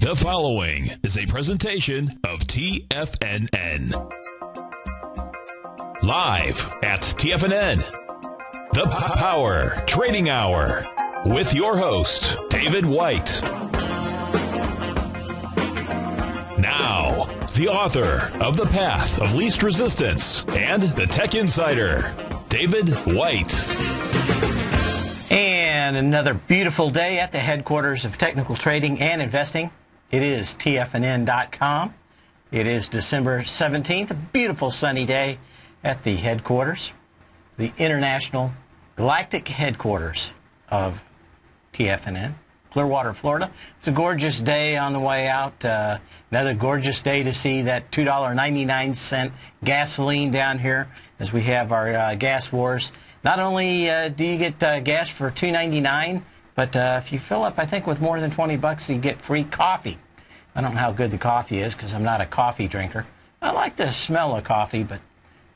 The following is a presentation of TFNN. Live at TFNN, the Power Trading Hour, with your host, David White. Now, the author of The Path of Least Resistance and the Tech Insider, David White. And another beautiful day at the headquarters of technical trading and investing. It is TFNN.com. It is December 17th, a beautiful sunny day at the headquarters, the international galactic headquarters of TFNN, Clearwater, Florida. It's a gorgeous day on the way out. Another gorgeous day to see that $2.99 gasoline down here as we have our gas wars. Not only do you get gas for $2.99, but if you fill up, I think, with more than 20 bucks, you get free coffee. I don't know how good the coffee is because I'm not a coffee drinker. I like the smell of coffee, but it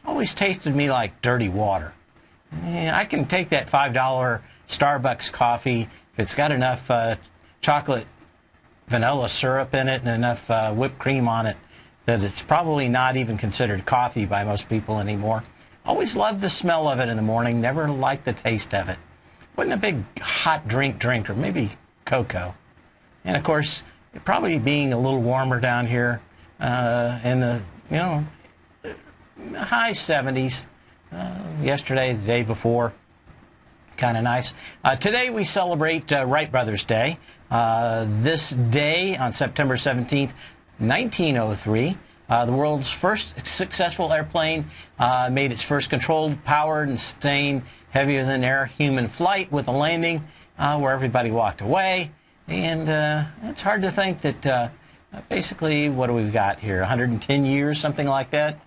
always tasted to me like dirty water. And I can take that $5 Starbucks coffee if it's got enough chocolate vanilla syrup in it and enough whipped cream on it that it's probably not even considered coffee by most people anymore. Always loved the smell of it in the morning, never liked the taste of it. Wasn't a big hot drinker, maybe cocoa. And of course, probably being a little warmer down here in the, high 70s. Yesterday, the day before, kind of nice. Today we celebrate Wright Brothers Day. This day, on September 17th, 1903, the world's first successful airplane made its first controlled, powered, and sustained heavier-than-air human flight with a landing where everybody walked away. And it's hard to think that basically, what do we got here, 110 years, something like that?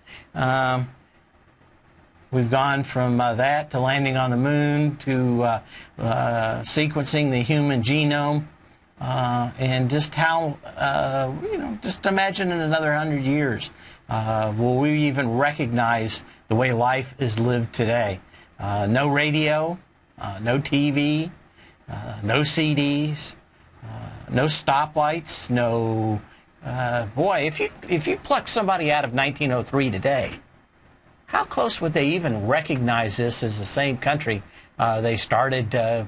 We've gone from that to landing on the moon to sequencing the human genome. And just how, just imagine in another 100 years, will we even recognize the way life is lived today? No radio, no TV, no CDs, no stoplights, no... boy, if you pluck somebody out of 1903 today, how close would they even recognize this as the same country they started to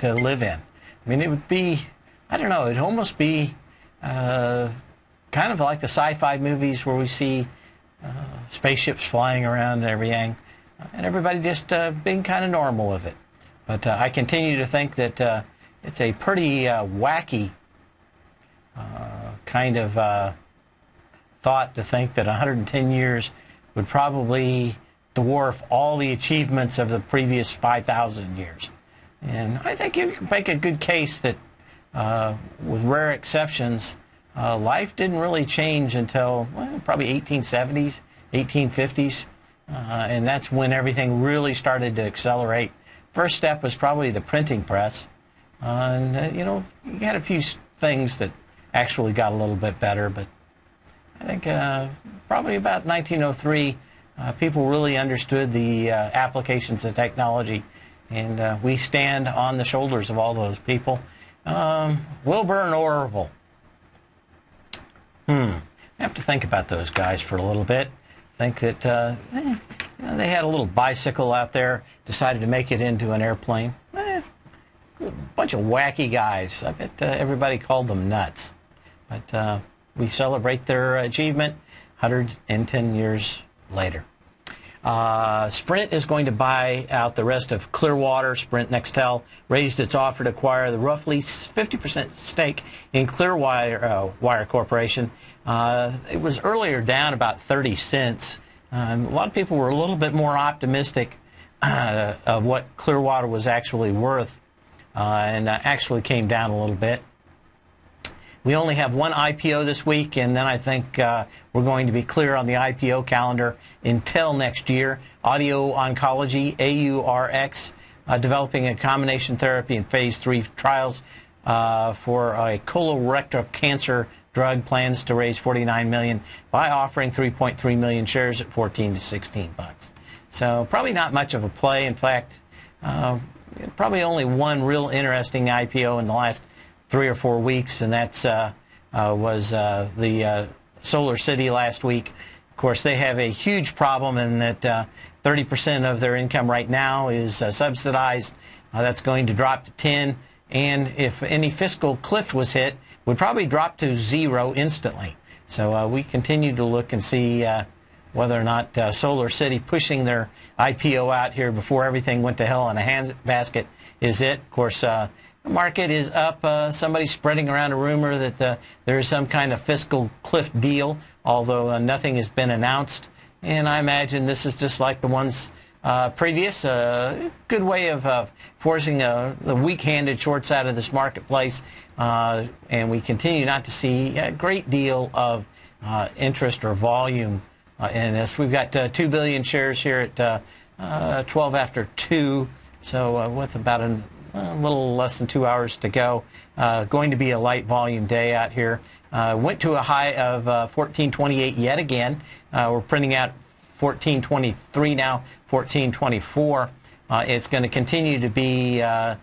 live in? I mean, it would be, I don't know, it'd almost be kind of like the sci-fi movies where we see spaceships flying around and everything, and everybody just being kind of normal with it. But I continue to think that it's a pretty wacky kind of thought to think that 110 years would probably dwarf all the achievements of the previous 5,000 years. And I think you can make a good case that, with rare exceptions, life didn't really change until probably 1870s, 1850s, and that's when everything really started to accelerate. First step was probably the printing press, and you had a few things that actually got a little bit better, but I think probably about 1903, people really understood the applications of technology. And we stand on the shoulders of all those people. Wilbur and Orville. I have to think about those guys for a little bit. Think that they had a little bicycle out there, decided to make it into an airplane. A bunch of wacky guys. I bet everybody called them nuts. But we celebrate their achievement 110 years later. Sprint is going to buy out the rest of Clearwater. Sprint Nextel raised its offer to acquire the roughly 50% stake in Clearwire Wire Corporation. It was earlier down about 30 cents. A lot of people were a little bit more optimistic of what Clearwater was actually worth, and actually came down a little bit. We only have one IPO this week, and then I think we're going to be clear on the IPO calendar until next year. Audio Oncology, AURX, developing a combination therapy in phase 3 trials for a colorectal cancer drug, plans to raise $49 million by offering 3.3 million shares at 14 to 16 bucks. So probably not much of a play. In fact, probably only one real interesting IPO in the last 3 or 4 weeks, and that's was the Solar City last week. Of course, they have a huge problem in that 30% of their income right now is subsidized. That's going to drop to 10, and if any fiscal cliff was hit, would probably drop to 0 instantly. So we continue to look and see whether or not Solar City pushing their IPO out here before everything went to hell in a handbasket is it. Of course, the market is up. Somebody's spreading around a rumor that there is some kind of fiscal cliff deal, although nothing has been announced. And I imagine this is just like the ones previous. A good way of forcing the weak-handed shorts out of this marketplace. And we continue not to see a great deal of interest or volume in this. We've got 2 billion shares here at 12 after 2, so with about a little less than 2 hours to go. Going to be a light volume day out here. Went to a high of 1428 yet again. We're printing out 1423 now, 1424. It's going to continue to be a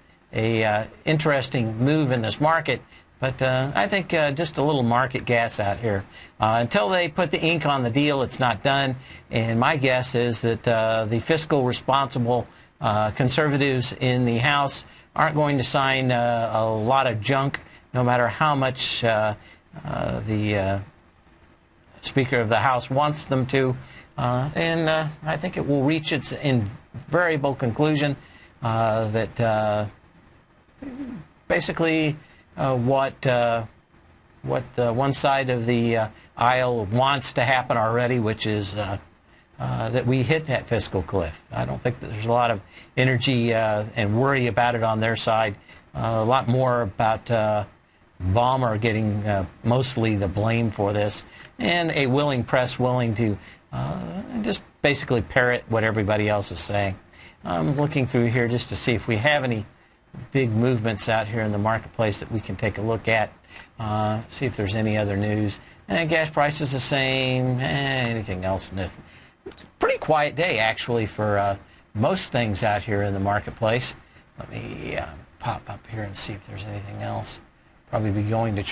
interesting move in this market. But I think just a little market gas out here. Until they put the ink on the deal, it's not done. And my guess is that the fiscal responsible conservatives in the House aren't going to sign a lot of junk, no matter how much the Speaker of the House wants them to. And I think it will reach its invariable conclusion that basically what one side of the aisle wants to happen already, which is that we hit that fiscal cliff. I don't think that there's a lot of energy and worry about it on their side. A lot more about Ballmer getting mostly the blame for this, and a willing press willing to just basically parrot what everybody else is saying. I'm looking through here just to see if we have any big movements out here in the marketplace that we can take a look at, see if there's any other news. Gas price is the same. Anything else? It's a pretty quiet day, actually, for most things out here in the marketplace. Let me pop up here and see if there's anything else. Probably be going to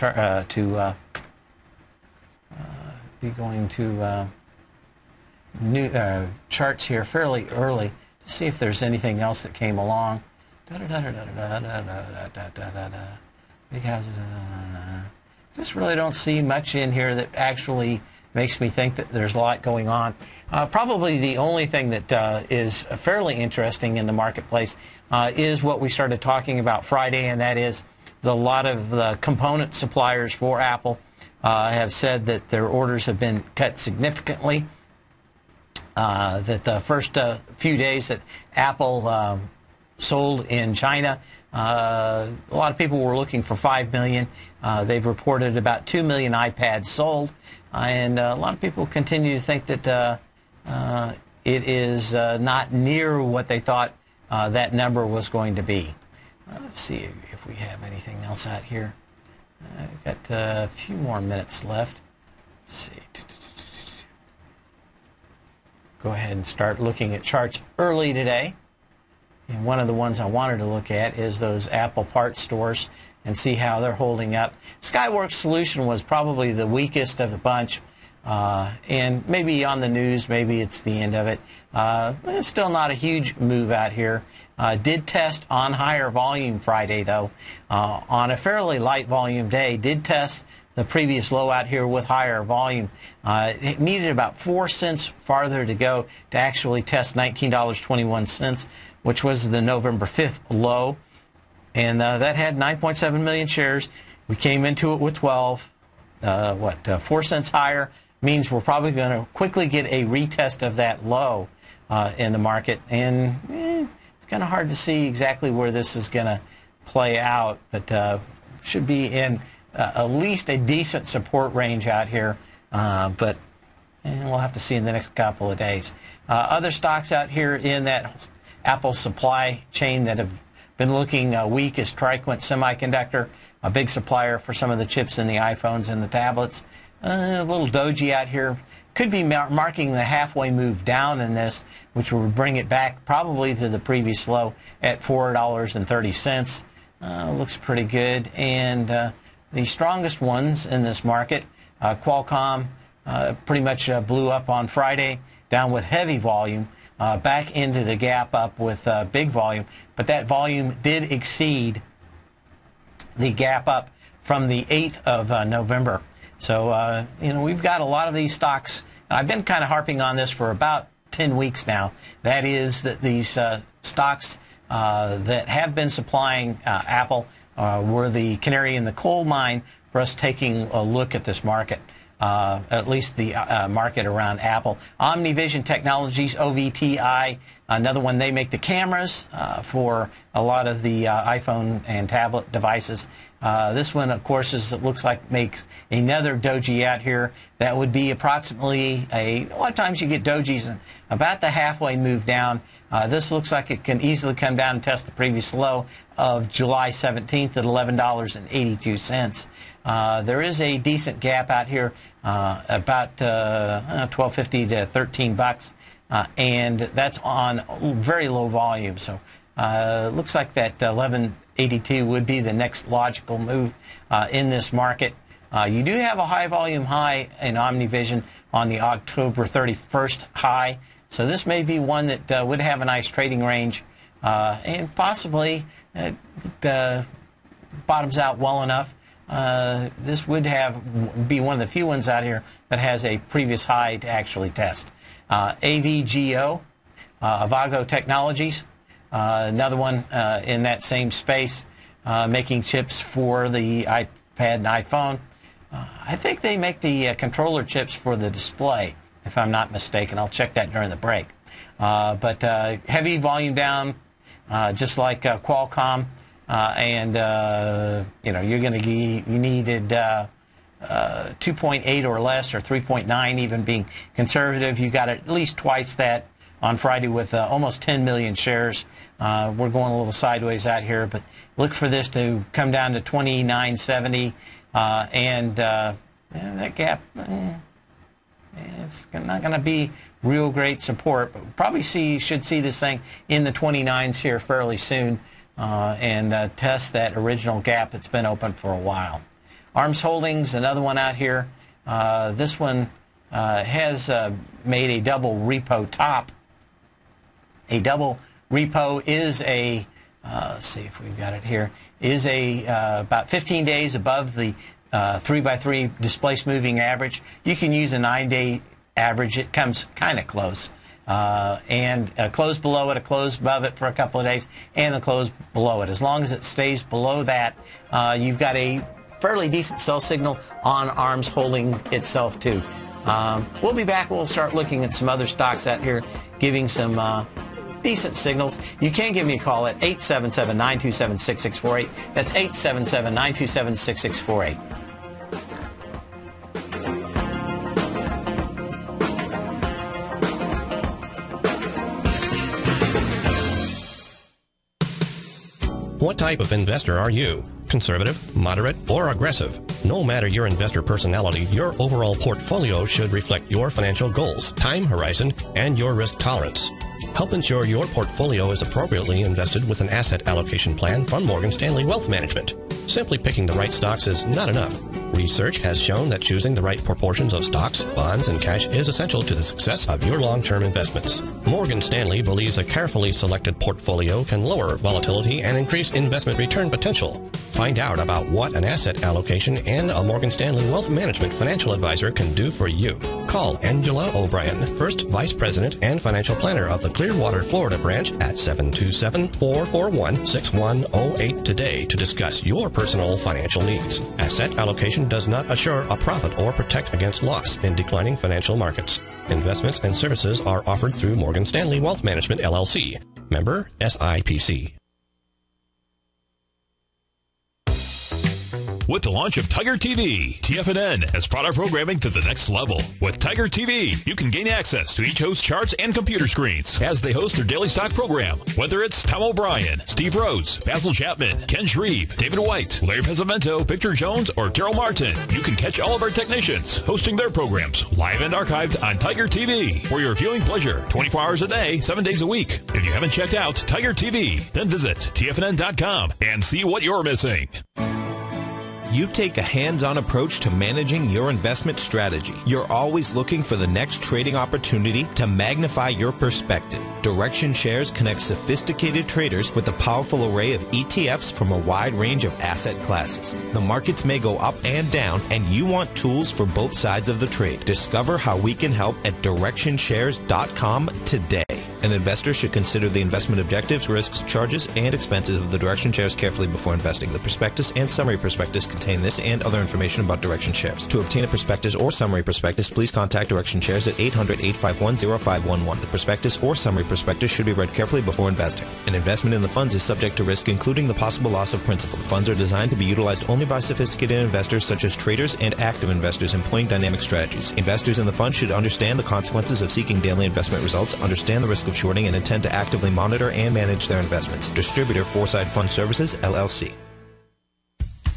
new charts here fairly early to see if there's anything else that came along. Just really don't see much in here that actually makes me think that there's a lot going on. Probably the only thing that is fairly interesting in the marketplace is what we started talking about Friday, and that is a lot of the component suppliers for Apple have said that their orders have been cut significantly. That the first few days that Apple sold in China, a lot of people were looking for 5 million. They've reported about 2 million iPads sold, and a lot of people continue to think that it is not near what they thought that number was going to be. Let's see if we have anything else out here. I've got a few more minutes left. Let's see. Go ahead and start looking at charts early today. And one of the ones I wanted to look at is those Apple parts stores and see how they're holding up. Skyworks Solution was probably the weakest of the bunch. And maybe on the news, maybe it's the end of it. It's still not a huge move out here. Did test on higher volume Friday, though. On a fairly light volume day, did test the previous low out here with higher volume. It needed about 4 cents farther to go to actually test $19.21, which was the November 5th low. And that had 9.7 million shares. We came into it with 12. 4 cents higher means we're probably going to quickly get a retest of that low in the market. And it's kind of hard to see exactly where this is going to play out, but should be in at least a decent support range out here. But we'll have to see in the next couple of days. Other stocks out here in that Apple supply chain that have been looking weak is Triquant Semiconductor, a big supplier for some of the chips in the iPhones and the tablets. A little doji out here. could be marking the halfway move down in this, which will bring it back probably to the previous low at $4.30. Looks pretty good. And the strongest ones in this market, Qualcomm pretty much blew up on Friday, down with heavy volume, back into the gap up with big volume. But that volume did exceed the gap up from the 8th of November. So, we've got a lot of these stocks. I've been kind of harping on this for about 10 weeks now. That is that these stocks that have been supplying Apple were the canary in the coal mine for us taking a look at this market, at least the market around Apple. OmniVision Technologies, OVTI, another one. They make the cameras for a lot of the iPhone and tablet devices. This one, of course, it looks like makes another doji out here. That would be approximately a lot of times you get dojis about the halfway move down. This looks like it can easily come down and test the previous low of July 17th at $11.82. There is a decent gap out here, about $12.50 to $13, and that's on very low volume. So looks like that 1182 would be the next logical move in this market. You do have a high volume high in OmniVision on the October 31st high, so this may be one that would have a nice trading range, and possibly bottoms out well enough. This would be one of the few ones out here that has a previous high to actually test. AVGO, Avago Technologies, another one in that same space, making chips for the iPad and iPhone. I think they make the controller chips for the display, if I'm not mistaken. I'll check that during the break. But heavy volume down, just like Qualcomm, and you're going to you needed 2.8 or less, or 3.9 even being conservative. You got at least twice that on Friday with almost 10 million shares. We're going a little sideways out here, but look for this to come down to 29.70, and that gap, it's not going to be real great support, but probably should see this thing in the 29s here fairly soon, and test that original gap that's been open for a while. ARMS Holdings, another one out here. This one has made a double repo top. A double repo is a, let's see if we've got it here, is about 15 days above the 3x3 displaced moving average. You can use a 9-day average. It comes kind of close. And a close below it, a close above it for a couple of days, and a close below it. As long as it stays below that, you've got a fairly decent sell signal on ARMS holding itself too. We'll be back. We'll start looking at some other stocks out here, giving some decent signals. You can give me a call at 877-927-6648. That's 877-927-6648. What type of investor are you? Conservative, moderate, or aggressive? No matter your investor personality, your overall portfolio should reflect your financial goals, time horizon, and your risk tolerance. Help ensure your portfolio is appropriately invested with an asset allocation plan from Morgan Stanley Wealth Management. Simply picking the right stocks is not enough. Research has shown that choosing the right proportions of stocks, bonds, and cash is essential to the success of your long-term investments. Morgan Stanley believes a carefully selected portfolio can lower volatility and increase investment return potential. Find out about what an asset allocation and a Morgan Stanley Wealth Management financial advisor can do for you. Call Angela O'Brien, First Vice President and Financial Planner of the Clearwater, Florida branch at 727-441-6108 today to discuss your personal financial needs. Asset allocation does not assure a profit or protect against loss in declining financial markets. Investments and services are offered through Morgan Stanley Wealth Management, LLC. Member SIPC. with the launch of Tiger TV. TFNN has brought our programming to the next level. With Tiger TV, you can gain access to each host's charts and computer screens as they host their daily stock program. Whether it's Tom O'Brien, Steve Rhodes, Basil Chapman, Ken Shreve, David White, Larry Pesavento, Victor Jones, or Daryl Martin, you can catch all of our technicians hosting their programs live and archived on Tiger TV for your viewing pleasure 24 hours a day, 7 days a week. If you haven't checked out Tiger TV, then visit TFNN.com and see what you're missing. You take a hands-on approach to managing your investment strategy. You're always looking for the next trading opportunity to magnify your perspective. Direction Shares connects sophisticated traders with a powerful array of ETFs from a wide range of asset classes. The markets may go up and down, and you want tools for both sides of the trade. Discover how we can help at DirectionShares.com today. An investor should consider the investment objectives, risks, charges, and expenses of the Direction Shares carefully before investing. The prospectus and summary prospectus contain this and other information about Direction Shares. To obtain a prospectus or summary prospectus, please contact Direction Shares at 800-851-0511. The prospectus or summary prospectus should be read carefully before investing. An investment in the funds is subject to risk, including the possible loss of principal. The funds are designed to be utilized only by sophisticated investors such as traders and active investors employing dynamic strategies. Investors in the fund should understand the consequences of seeking daily investment results, understand the risk of shorting, and intend to actively monitor and manage their investments. Distributor Foresight Fund Services, LLC.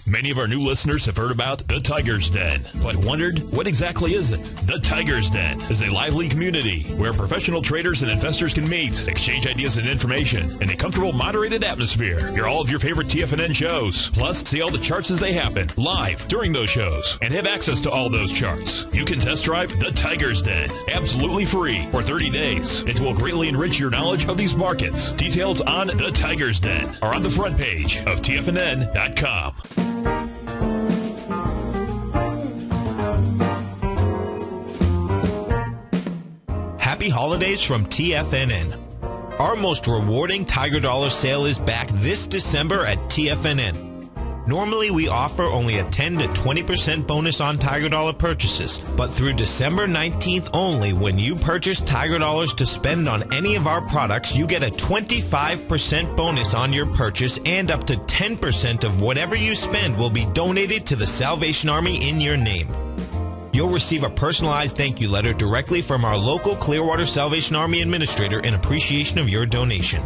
Many of our new listeners have heard about the Tiger's Den, but wondered, what exactly is it? The Tiger's Den is a lively community where professional traders and investors can meet, exchange ideas and information in a comfortable, moderated atmosphere. Hear all of your favorite TFNN shows, plus see all the charts as they happen live during those shows, and have access to all those charts. You can test drive the Tiger's Den absolutely free for 30 days. It will greatly enrich your knowledge of these markets. Details on the Tiger's Den are on the front page of TFNN.com. Happy holidays from TFNN. Our most rewarding Tiger Dollar sale is back this December at TFNN. Normally, we offer only a 10 to 20% bonus on Tiger Dollar purchases, but through December 19th only, when you purchase Tiger Dollars to spend on any of our products, you get a 25% bonus on your purchase, and up to 10% of whatever you spend will be donated to the Salvation Army in your name. You'll receive a personalized thank you letter directly from our local Clearwater Salvation Army administrator in appreciation of your donation.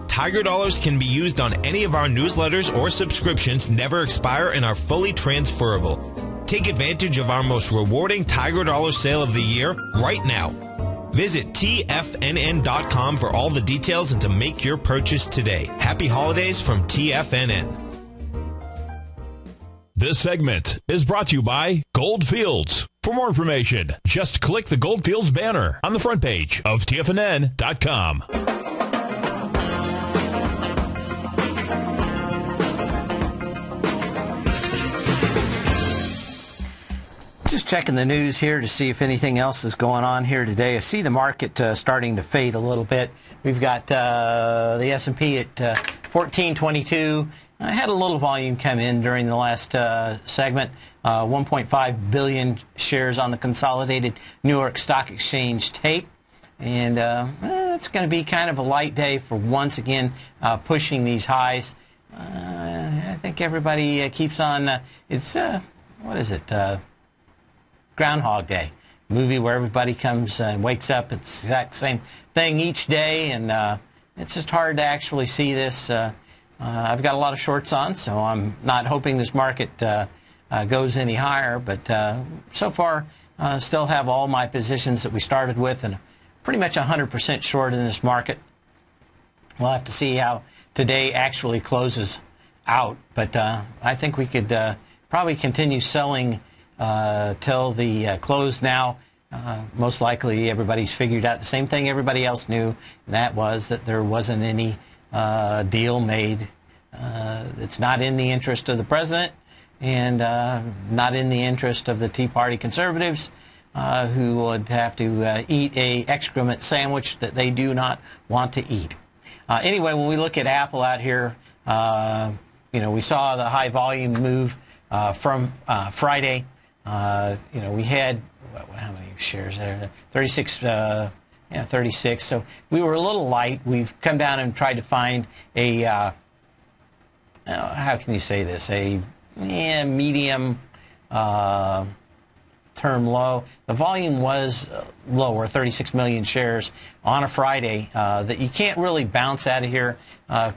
Tiger Dollars can be used on any of our newsletters or subscriptions, never expire, and are fully transferable. Take advantage of our most rewarding Tiger Dollar sale of the year right now. Visit TFNN.com for all the details and to make your purchase today. Happy holidays from TFNN. This segment is brought to you by Goldfields. For more information, just click the Goldfields banner on the front page of TFNN.com. Just checking the news here to see if anything else is going on here today. I see the market starting to fade a little bit. We've got the S&P at 1422. I had a little volume come in during the last segment. 1.5 billion shares on the consolidated New York Stock Exchange tape. And it's going to be kind of a light day for once again pushing these highs. I think everybody keeps on, it's, what is it? Groundhog Day, movie where everybody comes and wakes up. It's the exact same thing each day, and it's just hard to actually see this. I've got a lot of shorts on, so I'm not hoping this market goes any higher, but so far still have all my positions that we started with, and pretty much 100% short in this market. We'll have to see how today actually closes out, but I think we could probably continue selling till the close now. Most likely everybody's figured out the same thing everybody else knew, and that was that there wasn't any deal made. It's not in the interest of the president, and not in the interest of the Tea Party conservatives, who would have to eat a excrement sandwich that they do not want to eat. Anyway, when we look at Apple out here, we saw the high volume move from Friday. We had, how many shares there? 36, 36. So we were a little light. We've come down and tried to find a, how can you say this, a medium term low. The volume was lower, 36 million shares on a Friday. That you can't really bounce out of here.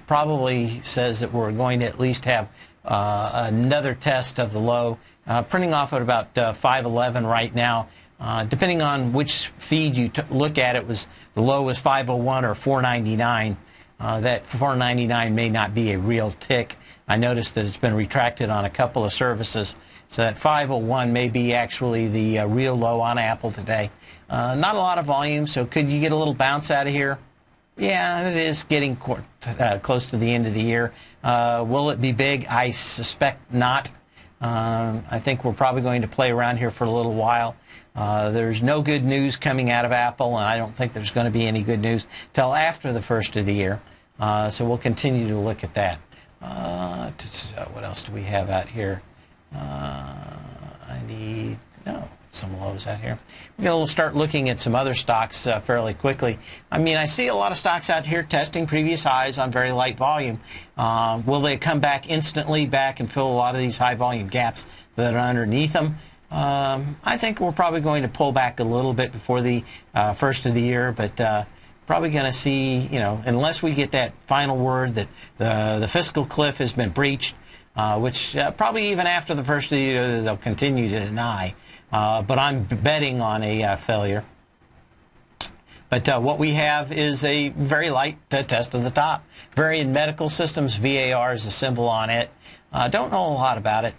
Probably says that we're going to at least have another test of the low, printing off at about 511 right now. Depending on which feed you look at, the low was 501 or 499. That 499 may not be a real tick. I noticed that it's been retracted on a couple of services, so that 501 may be actually the real low on Apple today. Not a lot of volume, so could you get a little bounce out of here? Yeah, it is getting close to the end of the year. Will it be big? I suspect not. I think we're probably going to play around here for a little while. There's no good news coming out of Apple, and I don't think there's going to be any good news till after the first of the year. So we'll continue to look at that. What else do we have out here? Some lows out here. We're going to start looking at some other stocks fairly quickly. I mean, I see a lot of stocks out here testing previous highs on very light volume. Will they come back instantly and fill a lot of these high volume gaps that are underneath them? I think we're probably going to pull back a little bit before the first of the year, but probably going to see, unless we get that final word that the fiscal cliff has been breached, which probably even after the first of the year they'll continue to deny. But I'm betting on a failure. But what we have is a very light test of the top. Varian Medical Systems, VAR is a symbol on it. Don't know a lot about it,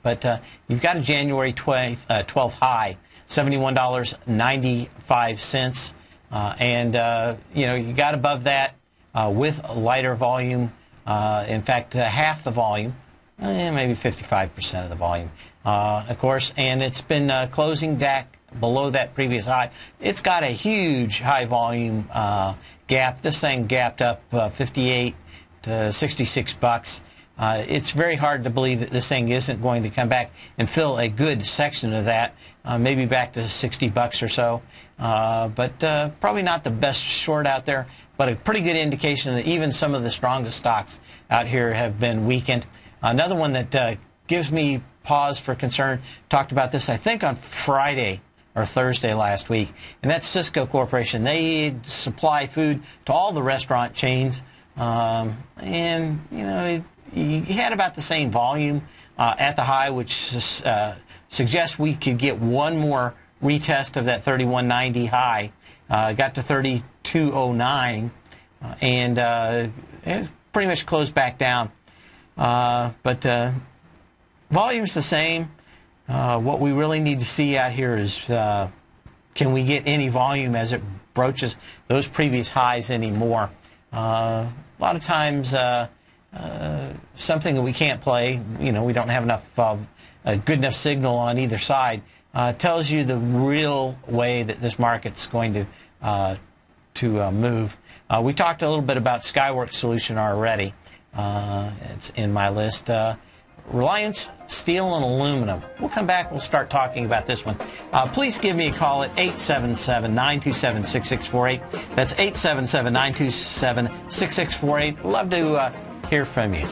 but you've got a January 12th high, $71.95. And, you got above that with a lighter volume. In fact, half the volume, maybe 55% of the volume, of course. And it's been closing back below that previous high. It's got a huge high volume gap. This thing gapped up 58 to 66 bucks. It's very hard to believe that this thing isn't going to come back and fill a good section of that, maybe back to 60 bucks or so. But probably not the best short out there, but a pretty good indication that even some of the strongest stocks out here have been weakened. Another one that gives me pause for concern, talked about this, I think, on Friday or Thursday last week, and that's Cisco Corporation. They supply food to all the restaurant chains, and, you had about the same volume at the high, which suggests we could get one more retest of that 3190 high. Got to 3209, and it's pretty much closed back down. But volume's the same. What we really need to see out here is can we get any volume as it broaches those previous highs anymore. A lot of times something that we can't play, we don't have enough a good enough signal on either side, tells you the real way that this market's going to move. We talked a little bit about Skyworks Solution already. It's in my list. Reliance Steel and Aluminum. We'll come back. We'll start talking about this one. Please give me a call at 877-927-6648. That's 877-927-6648. Love to hear from you.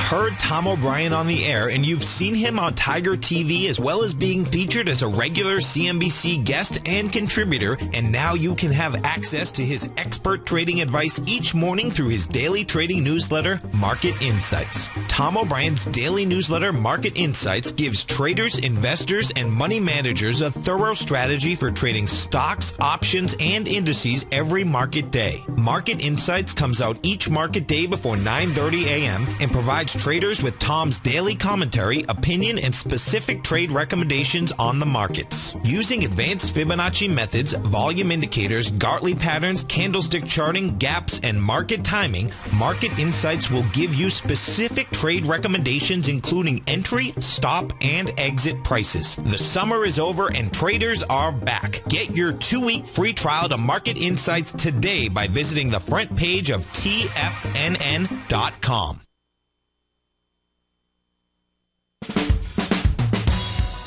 Heard Tom O'Brien on the air, and you've seen him on Tiger TV as well as being featured as a regular CNBC guest and contributor, and now you can have access to his expert trading advice each morning through his daily trading newsletter, Market Insights. Tom O'Brien's daily newsletter, Market Insights, gives traders, investors, and money managers a thorough strategy for trading stocks, options, and indices every market day. Market Insights comes out each market day before 9:30 a.m. and provides traders with Tom's daily commentary, opinion, and specific trade recommendations on the markets. Using advanced Fibonacci methods, volume indicators, Gartley patterns, candlestick charting, gaps, and market timing, Market Insights will give you specific trade recommendations including entry, stop, and exit prices. The summer is over and traders are back. Get your 2-week free trial to Market Insights today by visiting the front page of TFNN.com.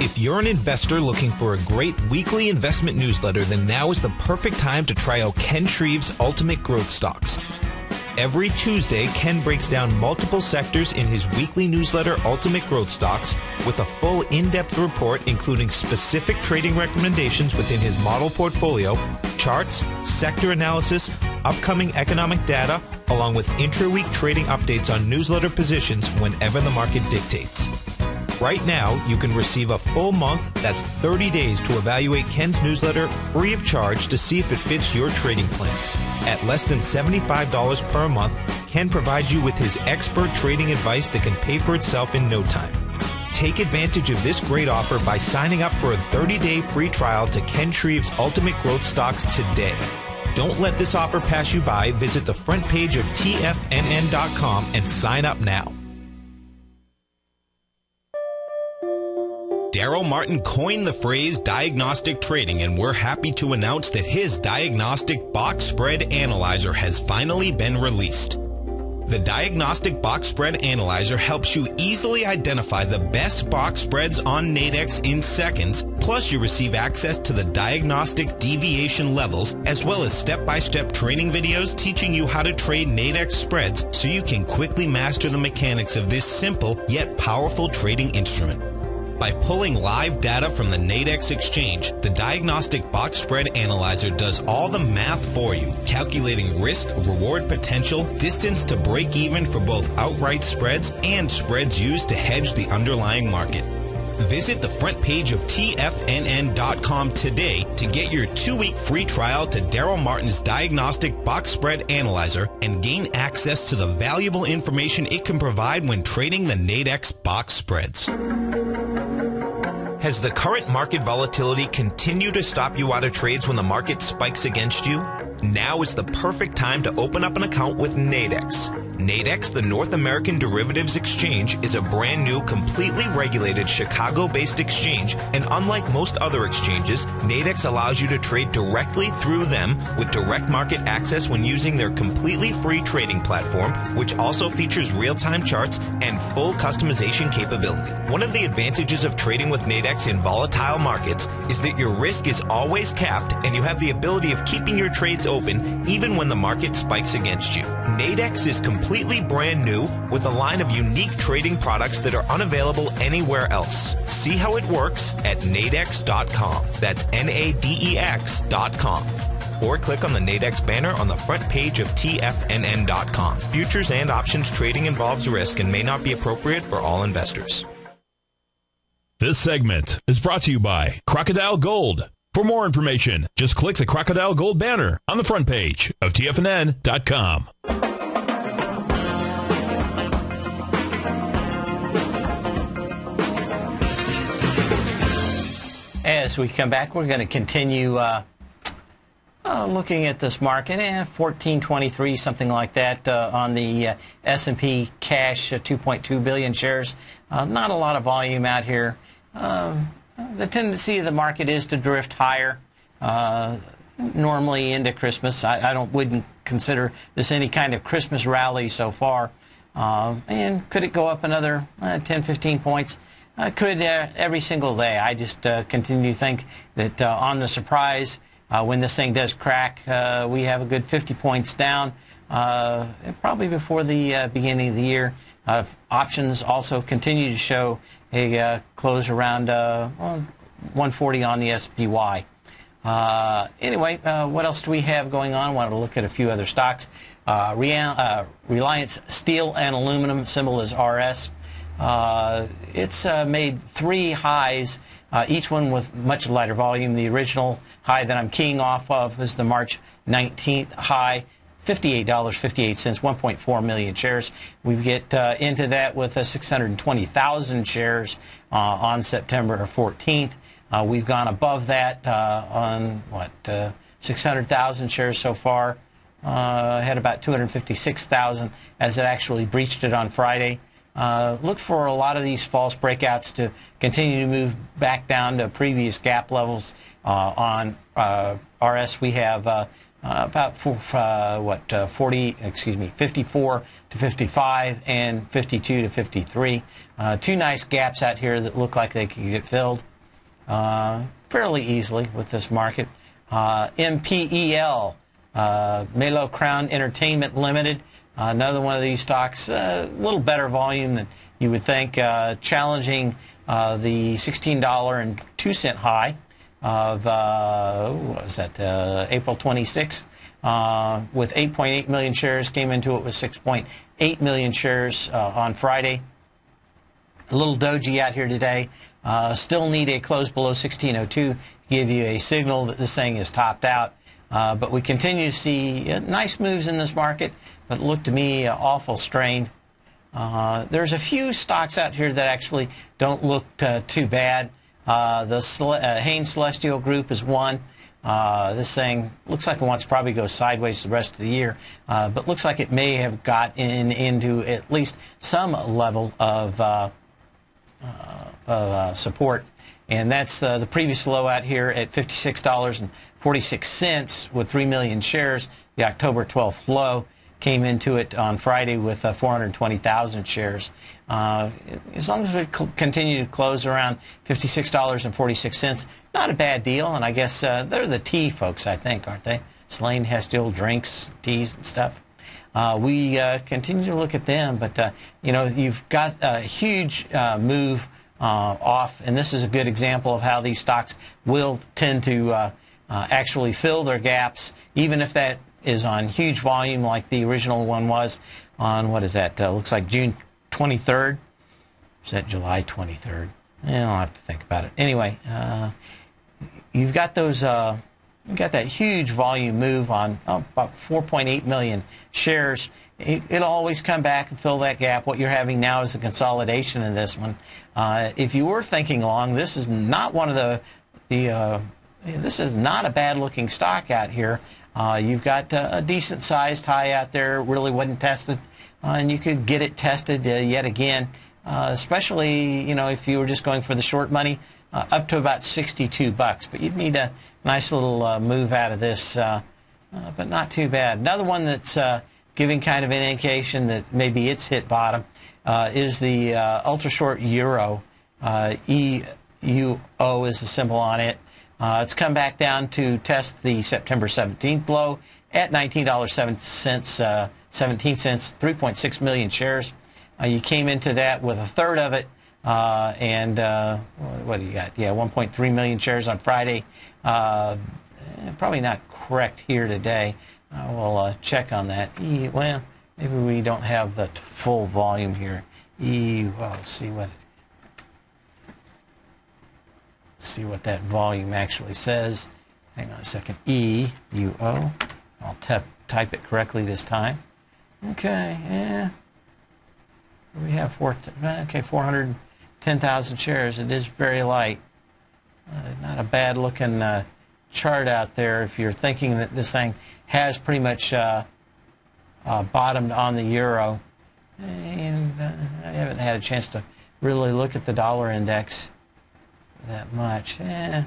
If you're an investor looking for a great weekly investment newsletter, then now is the perfect time to try out Ken Shreve's Ultimate Growth Stocks. Every Tuesday, Ken breaks down multiple sectors in his weekly newsletter, Ultimate Growth Stocks, with a full in-depth report including specific trading recommendations within his model portfolio, charts, sector analysis, upcoming economic data, along with intra-week trading updates on newsletter positions whenever the market dictates. Right now, you can receive a full month, that's 30 days, to evaluate Ken's newsletter free of charge to see if it fits your trading plan. At less than $75 per month, Ken provides you with his expert trading advice that can pay for itself in no time. Take advantage of this great offer by signing up for a 30-day free trial to Ken Shreve's Ultimate Growth Stocks today. Don't let this offer pass you by. Visit the front page of TFNN.com and sign up now. Daryl Martin coined the phrase diagnostic trading, and we're happy to announce that his Diagnostic Box Spread Analyzer has finally been released. The Diagnostic Box Spread Analyzer helps you easily identify the best box spreads on Nadex in seconds, plus you receive access to the diagnostic deviation levels, as well as step-by-step training videos teaching you how to trade Nadex spreads so you can quickly master the mechanics of this simple yet powerful trading instrument. By pulling live data from the Nadex exchange, the Diagnostic Box Spread Analyzer does all the math for you, calculating risk, reward potential, distance to break even for both outright spreads and spreads used to hedge the underlying market. Visit the front page of TFNN.com today to get your 2-week free trial to Daryl Martin's Diagnostic Box Spread Analyzer and gain access to the valuable information it can provide when trading the Nadex box spreads. Has the current market volatility continued to stop you out of trades when the market spikes against you? Now is the perfect time to open up an account with Nadex. Nadex, the North American Derivatives Exchange, is a brand new, completely regulated Chicago-based exchange, and unlike most other exchanges, Nadex allows you to trade directly through them with direct market access when using their completely free trading platform, which also features real-time charts and full customization capability. One of the advantages of trading with Nadex in volatile markets is that your risk is always capped and you have the ability of keeping your trades open even when the market spikes against you. Nadex is completely brand new with a line of unique trading products that are unavailable anywhere else. See how it works at nadex.com. That's Nadex.com. Or click on the Nadex banner on the front page of TFNN.com. Futures and options trading involves risk and may not be appropriate for all investors. This segment is brought to you by Crocodile Gold. For more information, just click the Crocodile Gold banner on the front page of TFNN.com. As we come back, we're going to continue looking at this market, 1423, something like that, on the S&P cash, 2.2 billion shares. Not a lot of volume out here. The tendency of the market is to drift higher, normally into Christmas. I wouldn't consider this any kind of Christmas rally so far. And could it go up another 10, 15 points? Could every single day. I just continue to think that on the surprise, when this thing does crack, we have a good 50 points down, probably before the beginning of the year. Options also continue to show a close around 140 on the SPY. Anyway, what else do we have going on? I wanted to look at a few other stocks. Reliance Steel and Aluminum, symbol is RS. It's made 3 highs, each one with much lighter volume. The original high that I'm keying off of is the March 19th high, $58.58, 1.4 million shares. We get into that with 620,000 shares on September 14th. We've gone above that on, 600,000 shares so far. Had about 256,000 as it actually breached it on Friday. Look for a lot of these false breakouts to continue to move back down to previous gap levels. On RS, we have about 54 to 55 and 52 to 53. 2 nice gaps out here that look like they could get filled. fairly easily with this market. MPEL, Melo Crown Entertainment Limited, another one of these stocks, a little better volume than you would think, challenging the $16.02 high of, what was that, April 26th, with 8.8 million shares, came into it with 6.8 million shares on Friday. A little doji out here today. Still need a close below 1602 to give you a signal that this thing is topped out. But we continue to see nice moves in this market, but look to me awful strained. There's a few stocks out here that actually don't look too bad. The Haynes Celestial Group is one. This thing looks like it wants to probably go sideways the rest of the year, but looks like it may have got into at least some level of support. And that's the previous low out here at $56.46 with 3 million shares. The October 12th low came into it on Friday with 420,000 shares. As long as we continue to close around $56.46, not a bad deal. And I guess they're the tea folks, I think, aren't they? Slane Hestial drinks, teas and stuff. We continue to look at them, but you know, you've got a huge move off, and this is a good example of how these stocks will tend to actually fill their gaps, even if that is on huge volume like the original one was on, what is that, looks like June 23rd. Is that July 23rd? I'll have to think about it. Anyway, you've got those, you got that huge volume move on about 4.8 million shares. It'll always come back and fill that gap. What you're having now is a consolidation in this one. If you were thinking long, this is not one of this is not a bad-looking stock out here. You've got a decent-sized high out there, really wasn't tested, and you could get it tested yet again, especially, you know, if you were just going for the short money, up to about $62. But you'd need a nice little move out of this, but not too bad. Another one that's giving kind of an indication that maybe it's hit bottom is the ultra-short euro. EUO is the symbol on it. It's come back down to test the September 17th low at $19.17, 3.6 million shares. You came into that with a third of it, and what do you got? Yeah, 1.3 million shares on Friday. Probably not correct here today. We'll check on that. Well, maybe we don't have the full volume here. Let's see what that volume actually says. Hang on a second. EUO. I'll type it correctly this time. Okay, yeah. We have 410,000 shares. It is very light. Not a bad looking chart out there if you're thinking that this thing has pretty much bottomed on the euro. And I haven't had a chance to really look at the dollar index that much. So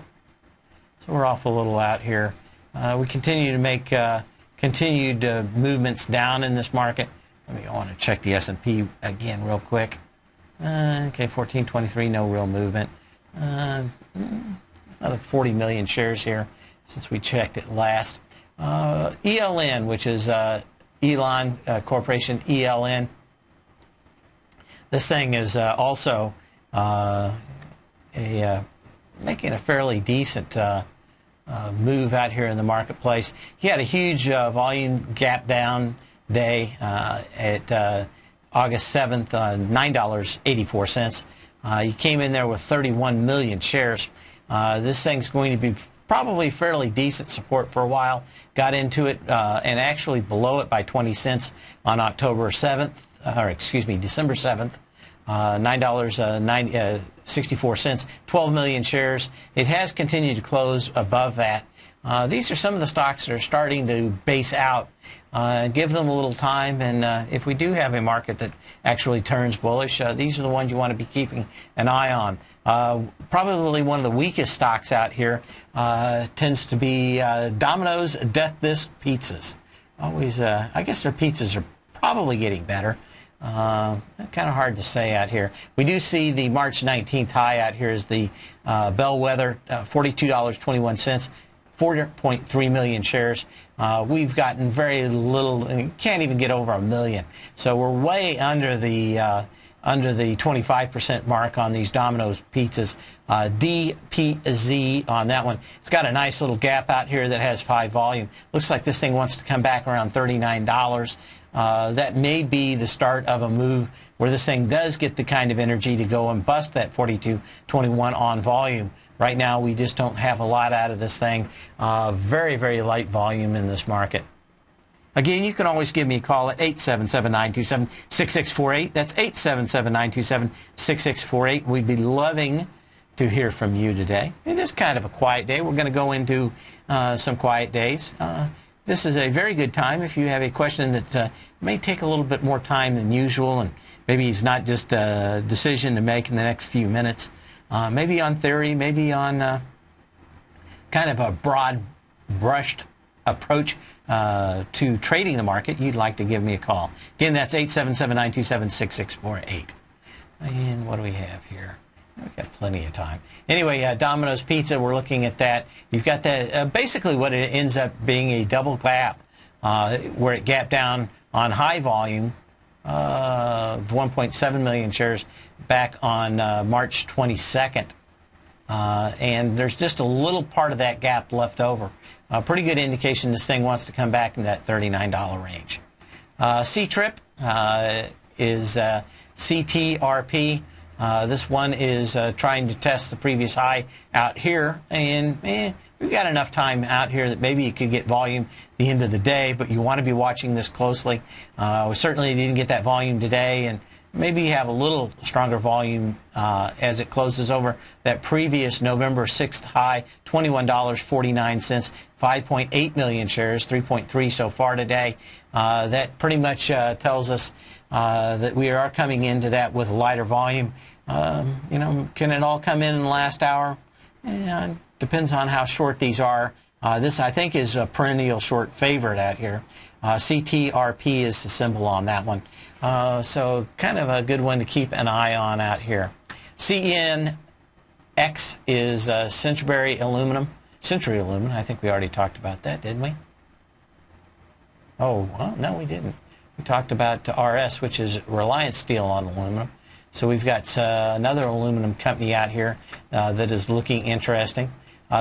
we're off a little out here. We continue to make continued movements down in this market. I want to check the S&P again real quick. Okay, 1423, no real movement. Another 40 million shares here since we checked it last. ELN, which is Elon Corporation, ELN. This thing is also making a fairly decent move out here in the marketplace. He had a huge volume gap down day at August 7th, $9.84. He came in there with 31 million shares. This thing's going to be probably fairly decent support for a while. Got into it and actually below it by 20 cents on October 7th, or excuse me, December 7th. $9.64, 12 million shares. It has continued to close above that. These are some of the stocks that are starting to base out. Give them a little time, and if we do have a market that actually turns bullish, these are the ones you want to be keeping an eye on. Probably one of the weakest stocks out here tends to be Domino's Death Disc Pizzas. Always, I guess their pizzas are probably getting better. Kind of hard to say out here. We do see the March 19th high out here is the bellwether, $42.21, 4.3 million shares. We've gotten very little, can't even get over 1 million. So we're way under the 25% mark on these Domino's pizzas. DPZ on that one. It's got a nice little gap out here that has high volume. Looks like this thing wants to come back around $39. That may be the start of a move where this thing does get the kind of energy to go and bust that 42.21 on volume. Right now, we just don't have a lot out of this thing. Very, very light volume in this market. Again, you can always give me a call at 877-927-6648. That's 877-927-6648. We'd be loving to hear from you today. It is kind of a quiet day. We're going to go into some quiet days. This is a very good time if you have a question that may take a little bit more time than usual, and maybe it's not just a decision to make in the next few minutes. Maybe on theory, maybe on kind of a broad-brushed approach to trading the market, you'd like to give me a call. Again, that's 877-927-6648. And what do we have here? We've got plenty of time. Anyway, Domino's Pizza, we're looking at that. You've got that, basically what it ends up being a double gap, where it gapped down on high volume of 1.7 million shares back on March 22nd. And there's just a little part of that gap left over. A pretty good indication this thing wants to come back in that $39 range. C-Trip is CTRP. This one is trying to test the previous high out here, and we've got enough time out here that maybe you could get volume at the end of the day, but you want to be watching this closely. We certainly didn't get that volume today, and maybe have a little stronger volume as it closes over that previous November 6th high, $21.49, 5.8 million shares, 3.3 so far today. That pretty much tells us that we are coming into that with lighter volume. You know, can it all come in the last hour? Depends on how short these are. This, I think, is a perennial short favorite out here. CTRP is the symbol on that one. So kind of a good one to keep an eye on out here. CNX is Century Aluminum. I think we already talked about that, didn't we? Oh, well, no, we didn't. We talked about RS, which is Reliance Steel on aluminum. So we've got another aluminum company out here that is looking interesting.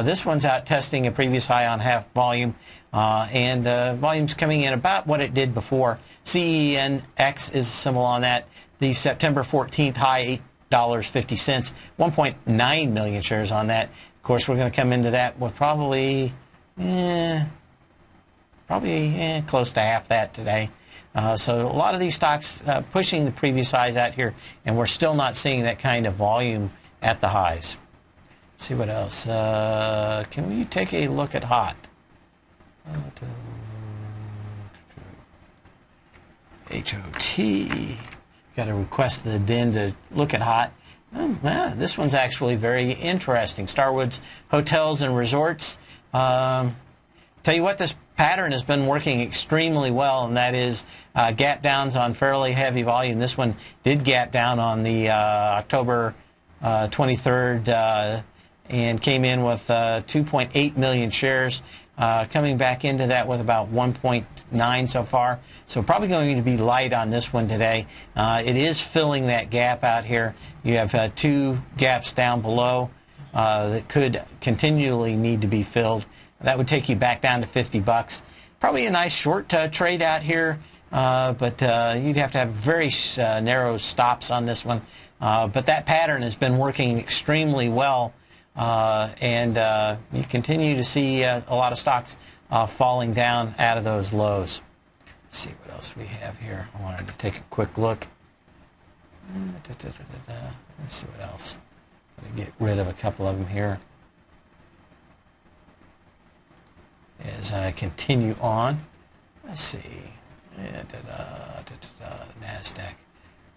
This one's out testing a previous high on half volume, and volume's coming in about what it did before. CENX is a symbol on that. The September 14th high, $8.50, 1.9 million shares on that. Of course, we're going to come into that with probably close to half that today. So a lot of these stocks pushing the previous highs out here, and we're still not seeing that kind of volume at the highs. Let's see what else. Can we take a look at HOT? HOT. Got to request the DIN to look at HOT. This one's actually very interesting. Starwood's Hotels and Resorts. Tell you what, this pattern has been working extremely well, and that is gap downs on fairly heavy volume. This one did gap down on the October 23rd and came in with 2.8 million shares, coming back into that with about 1.9 so far. So probably going to be light on this one today. It is filling that gap out here. You have two gaps down below that could continually need to be filled. That would take you back down to $50. Probably a nice short trade out here, but you'd have to have very narrow stops on this one. But that pattern has been working extremely well, and you continue to see a lot of stocks falling down out of those lows. Let's see what else we have here. I wanted to take a quick look. Let's see what else. Let me get rid of a couple of them here as I continue on. Let's see. NASDAQ.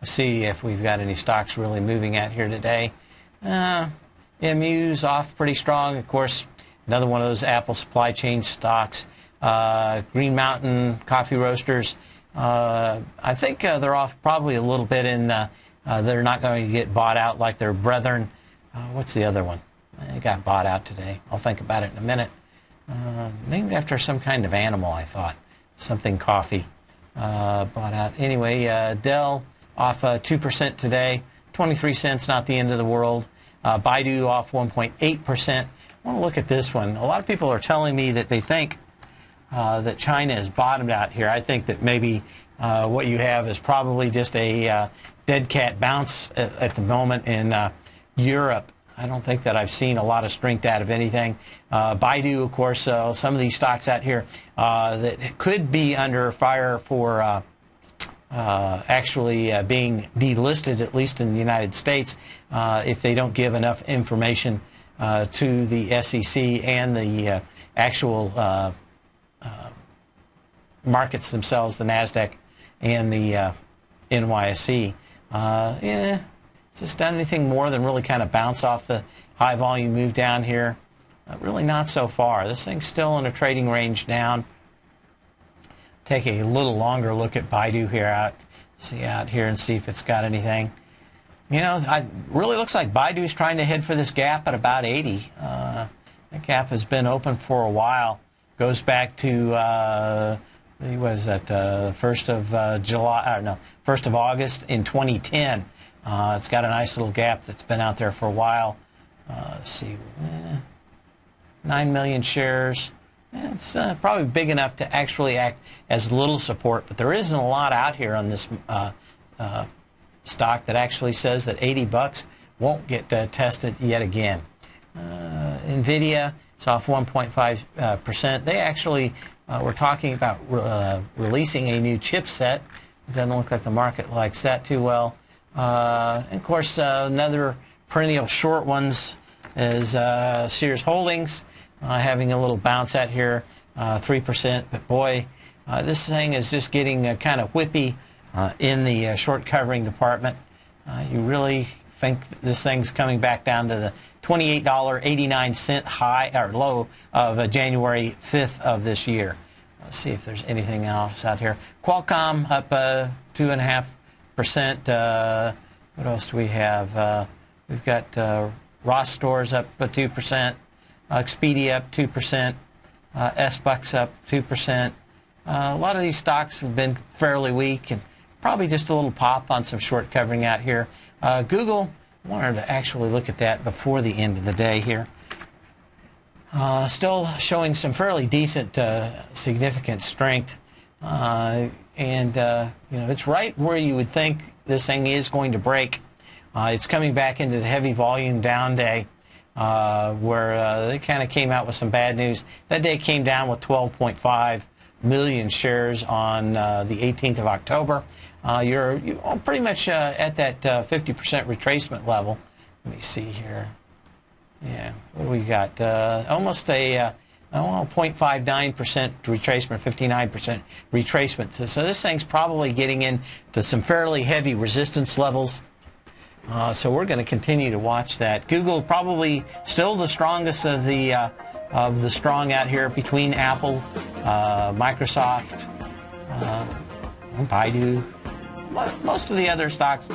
Let's see if we've got any stocks really moving out here today. MU's off pretty strong. Of course, another one of those Apple supply chain stocks. Green Mountain Coffee Roasters I think they're off probably a little bit in they're not going to get bought out like their brethren. What's the other one? It got bought out today. I'll think about it in a minute. Named after some kind of animal, I thought. Something coffee. Bought out. Anyway, Dell off 2% today. 23 cents, not the end of the world. Baidu off 1.8%. I want to look at this one. A lot of people are telling me that they think that China has bottomed out here. I think that maybe what you have is probably just a dead cat bounce at the moment in Europe. I don't think that I've seen a lot of strength out of anything. Baidu, of course, some of these stocks out here that could be under fire for actually being delisted, at least in the United States, if they don't give enough information to the SEC and the actual markets themselves, the NASDAQ and the NYSE. It's just done anything more than really kind of bounce off the high volume move down here. Really not so far. This thing's still in a trading range down. Take a little longer look at Baidu here out here and see if it's got anything. You know, it really looks like Baidu's trying to head for this gap at about 80. That gap has been open for a while. Goes back to what is that? 1st of August in 2010. It's got a nice little gap that's been out there for a while. Let's see, 9 million shares. It's probably big enough to actually act as little support, but there isn't a lot out here on this stock that actually says that 80 bucks won't get tested yet again. NVIDIA, it's off 1.5%. They actually were talking about releasing a new chipset. It doesn't look like the market likes that too well. And of course, another perennial short ones is Sears Holdings, having a little bounce out here, 3%. But boy, this thing is just getting kind of whippy in the short covering department. You really think this thing's coming back down to the $28.89 high or low of January 5th of this year. Let's see if there's anything else out here. Qualcomm up 2.5%. What else do we have? We've got Ross Stores up 2%, Expedia up 2%, S-Bucks up 2%. A lot of these stocks have been fairly weak and probably just a little pop on some short covering out here. Google, I wanted to actually look at that before the end of the day here. Still showing some fairly decent, significant strength. And you know, it's right where you would think this thing is going to break. It's coming back into the heavy volume down day where they kind of came out with some bad news. That day came down with 12.5 million shares on the 18th of October. You're pretty much at that 50% retracement level. Let me see here. Yeah, what do we got? Almost a 0.59% retracement, 59% retracement. So this thing's probably getting into some fairly heavy resistance levels. So we're going to continue to watch that. Google probably still the strongest of the strong out here between Apple, Microsoft, Baidu. Most of the other stocks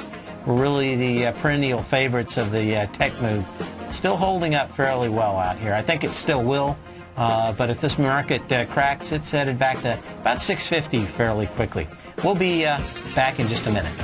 were really the perennial favorites of the tech move. Still holding up fairly well out here. I think it still will. But if this market cracks, it's headed back to about 650 fairly quickly. We'll be back in just a minute.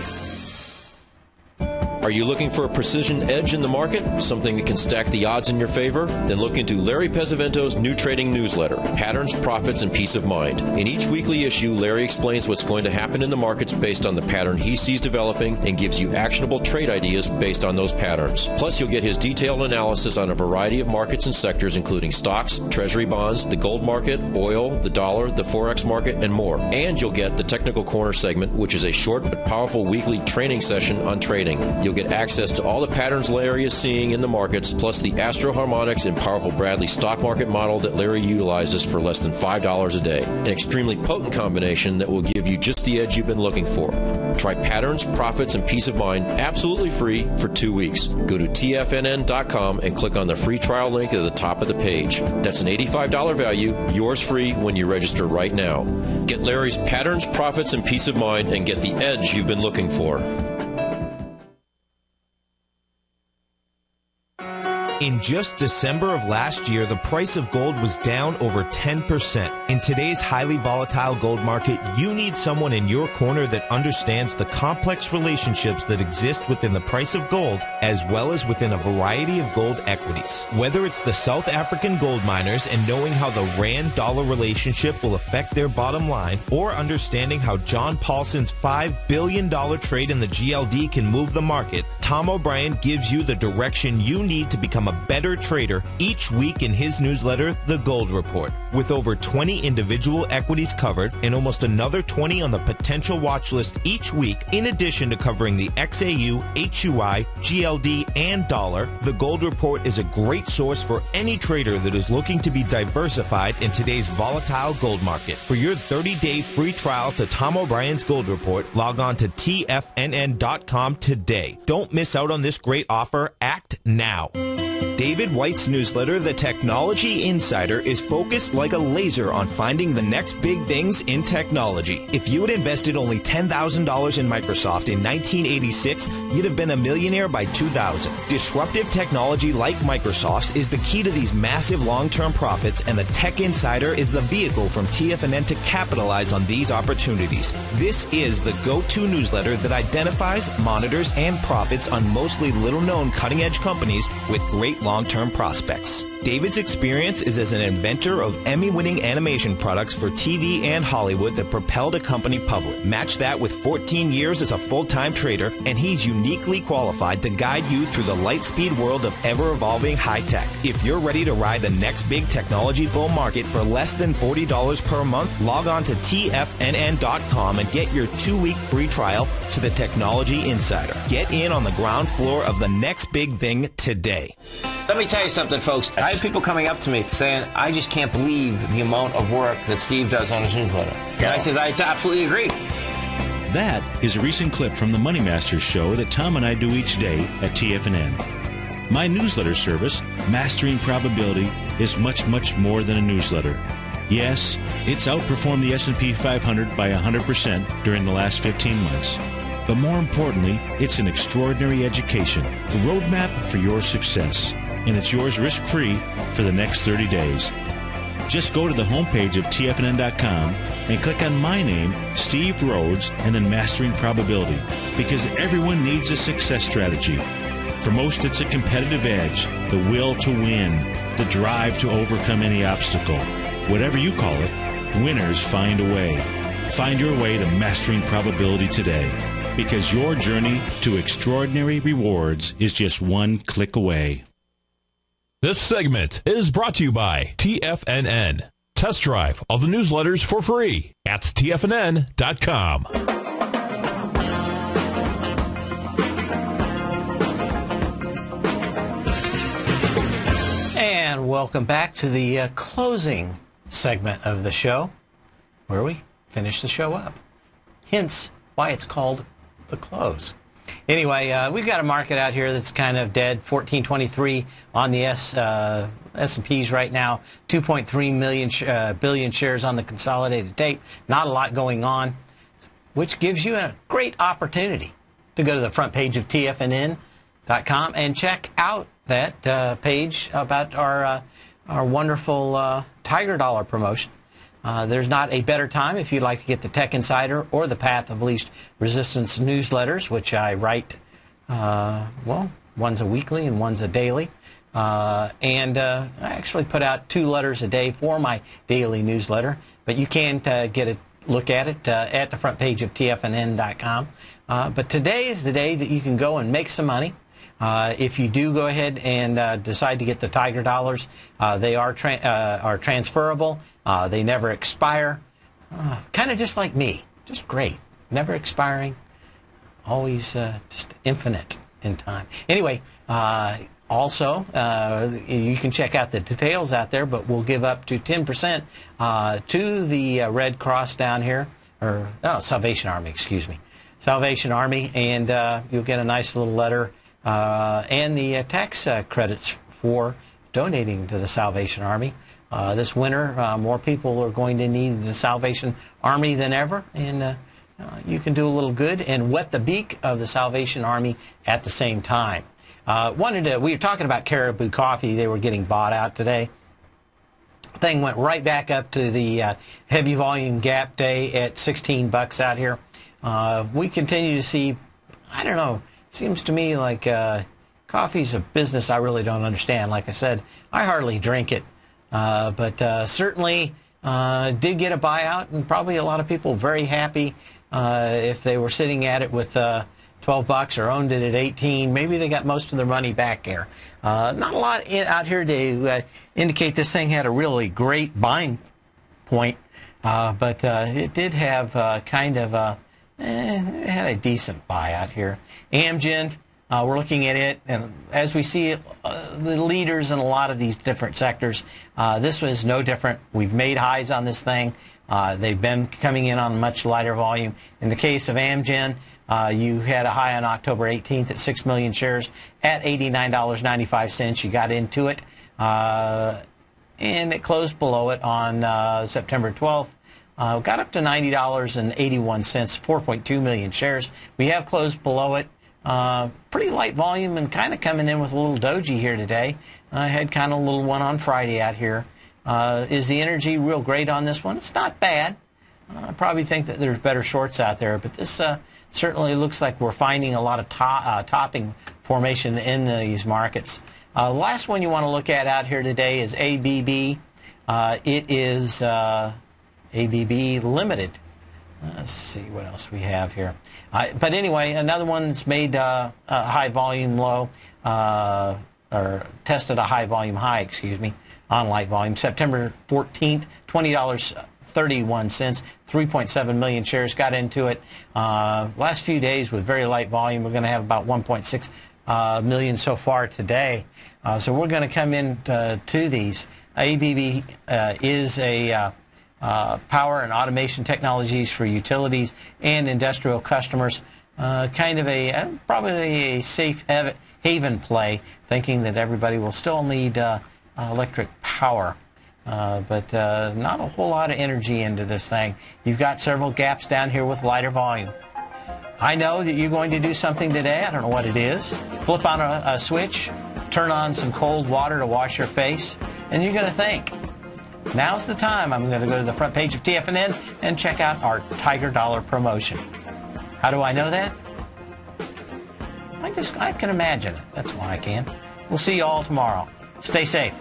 Are you looking for a precision edge in the market? Something that can stack the odds in your favor? Then look into Larry Pesavento's new trading newsletter, Patterns, Profits, and Peace of Mind. In each weekly issue, Larry explains what's going to happen in the markets based on the pattern he sees developing and gives you actionable trade ideas based on those patterns. Plus, you'll get his detailed analysis on a variety of markets and sectors, including stocks, treasury bonds, the gold market, oil, the dollar, the forex market, and more. And you'll get the Technical Corner segment, which is a short but powerful weekly training session on trading. You'll get access to all the patterns Larry is seeing in the markets, plus the Astro Harmonics and powerful Bradley stock market model that Larry utilizes for less than $5 a day. An extremely potent combination that will give you just the edge you've been looking for. Try patterns, profits, and peace of mind absolutely free for 2 weeks. Go to tfnn.com and click on the free trial link at the top of the page. That's an $85 value, yours free when you register right now. Get Larry's patterns, profits, and peace of mind and get the edge you've been looking for. In just December of last year, the price of gold was down over 10%. In today's highly volatile gold market, you need someone in your corner that understands the complex relationships that exist within the price of gold, as well as within a variety of gold equities. Whether it's the South African gold miners and knowing how the Rand-dollar relationship will affect their bottom line, or understanding how John Paulson's $5 billion trade in the GLD can move the market, Tom O'Brien gives you the direction you need to become a better trader each week in his newsletter, The Gold Report. With over 20 individual equities covered and almost another 20 on the potential watch list each week, in addition to covering the XAU, HUI, GLD, and dollar, The Gold Report is a great source for any trader that is looking to be diversified in today's volatile gold market. For your 30-day free trial to Tom O'Brien's Gold Report, log on to tfnn.com today. Don't miss out on this great offer. Act now. David White's newsletter, The Technology Insider, is focused like a laser on finding the next big things in technology. If you had invested only $10,000 in Microsoft in 1986, you'd have been a millionaire by 2000. Disruptive technology like Microsoft's is the key to these massive long-term profits, and the Tech Insider is the vehicle from TFNN to capitalize on these opportunities. This is the go-to newsletter that identifies, monitors, and profits on mostly little-known cutting-edge companies with great long-term prospects. David's experience is as an inventor of Emmy-winning animation products for TV and Hollywood that propelled a company public. Match that with 14 years as a full-time trader, and he's uniquely qualified to guide you through the light-speed world of ever-evolving high-tech. If you're ready to ride the next big technology bull market for less than $40 per month, log on to tfnn.com and get your 2-week free trial to the Technology Insider. Get in on the ground floor of the next big thing today. Let me tell you something, folks. I have people coming up to me saying, I just can't believe the amount of work that Steve does on his newsletter. And I says, I absolutely agree. That is a recent clip from the Money Masters show that Tom and I do each day at TFNN. My newsletter service, Mastering Probability, is much, much more than a newsletter. Yes, it's outperformed the S&P 500 by 100% during the last 15 months. But more importantly, it's an extraordinary education, a roadmap for your success. And it's yours risk-free for the next 30 days. Just go to the homepage of TFNN.com and click on my name, Steve Rhodes, and then Mastering Probability, because everyone needs a success strategy. For most, it's a competitive edge, the will to win, the drive to overcome any obstacle. Whatever you call it, winners find a way. Find your way to Mastering Probability today, because your journey to extraordinary rewards is just one click away. This segment is brought to you by TFNN. Test drive all the newsletters for free at tfnn.com. And welcome back to the closing segment of the show, where we finish the show up. Hence why it's called the close. Anyway, we've got a market out here that's kind of dead. 1423 on the S&Ps right now. 2.3 billion shares on the consolidated tape. Not a lot going on, which gives you a great opportunity to go to the front page of TFNN.com and check out that page about our wonderful Tiger Dollar promotion. There's not a better time if you'd like to get the Tech Insider or the Path of Least Resistance newsletters, which I write, well, one's a weekly and one's a daily. And I actually put out 2 letters a day for my daily newsletter, but you can get a look at it at the front page of TFNN.com. But today is the day that you can go and make some money. If you do go ahead and decide to get the Tiger Dollars, they are transferable. They never expire. Kind of just like me. Just great. Never expiring. Always just infinite in time. Anyway, also, you can check out the details out there, but we'll give up to 10% to the Red Cross down here, or Salvation Army, excuse me. Salvation Army, and you'll get a nice little letter and the tax credits for donating to the Salvation Army. This winter, more people are going to need the Salvation Army than ever, and you can do a little good and wet the beak of the Salvation Army at the same time. We were talking about Caribou Coffee. They were getting bought out today. Thing went right back up to the heavy volume gap day at 16 bucks out here. We continue to see, I don't know, seems to me like coffee's a business I really don't understand. Like I said, I hardly drink it, but certainly did get a buyout, and probably a lot of people very happy if they were sitting at it with 12 bucks or owned it at 18. Maybe they got most of their money back here. Not a lot out here to indicate this thing had a really great buying point, but it did have kind of it had a decent buy out here. Amgen, we're looking at it, and as we see the leaders in a lot of these different sectors, this was no different. We've made highs on this thing. They've been coming in on much lighter volume. In the case of Amgen, you had a high on October 18th at 6 million shares at $89.95. You got into it, and it closed below it on September 12th. Got up to $90.81, 4.2 million shares. We have closed below it. Pretty light volume and kind of coming in with a little doji here today. I had kind of a little one on Friday out here. Is the energy real great on this one? It's not bad. I probably think that there's better shorts out there, but this certainly looks like we're finding a lot of topping formation in these markets. The last one you want to look at out here today is ABB. It is ABB Limited. Let's see what else we have here. But anyway, another one that's made a high volume low, or tested a high volume high, excuse me, on light volume. September 14th, $20.31, 3.7 million shares got into it. Last few days with very light volume, we're going to have about 1.6 million so far today. So we're going to come in to these. ABB is a power and automation technologies for utilities and industrial customers. Kind of probably a safe haven play, thinking that everybody will still need electric power. But not a whole lot of energy into this thing. You've got several gaps down here with lighter volume. I know that you're going to do something today. I don't know what it is. Flip on a switch, turn on some cold water to wash your face, and you're going to think, now's the time. I'm going to go to the front page of TFNN and check out our Tiger Dollar promotion. How do I know that? I can imagine it. That's why I can. We'll see you all tomorrow. Stay safe.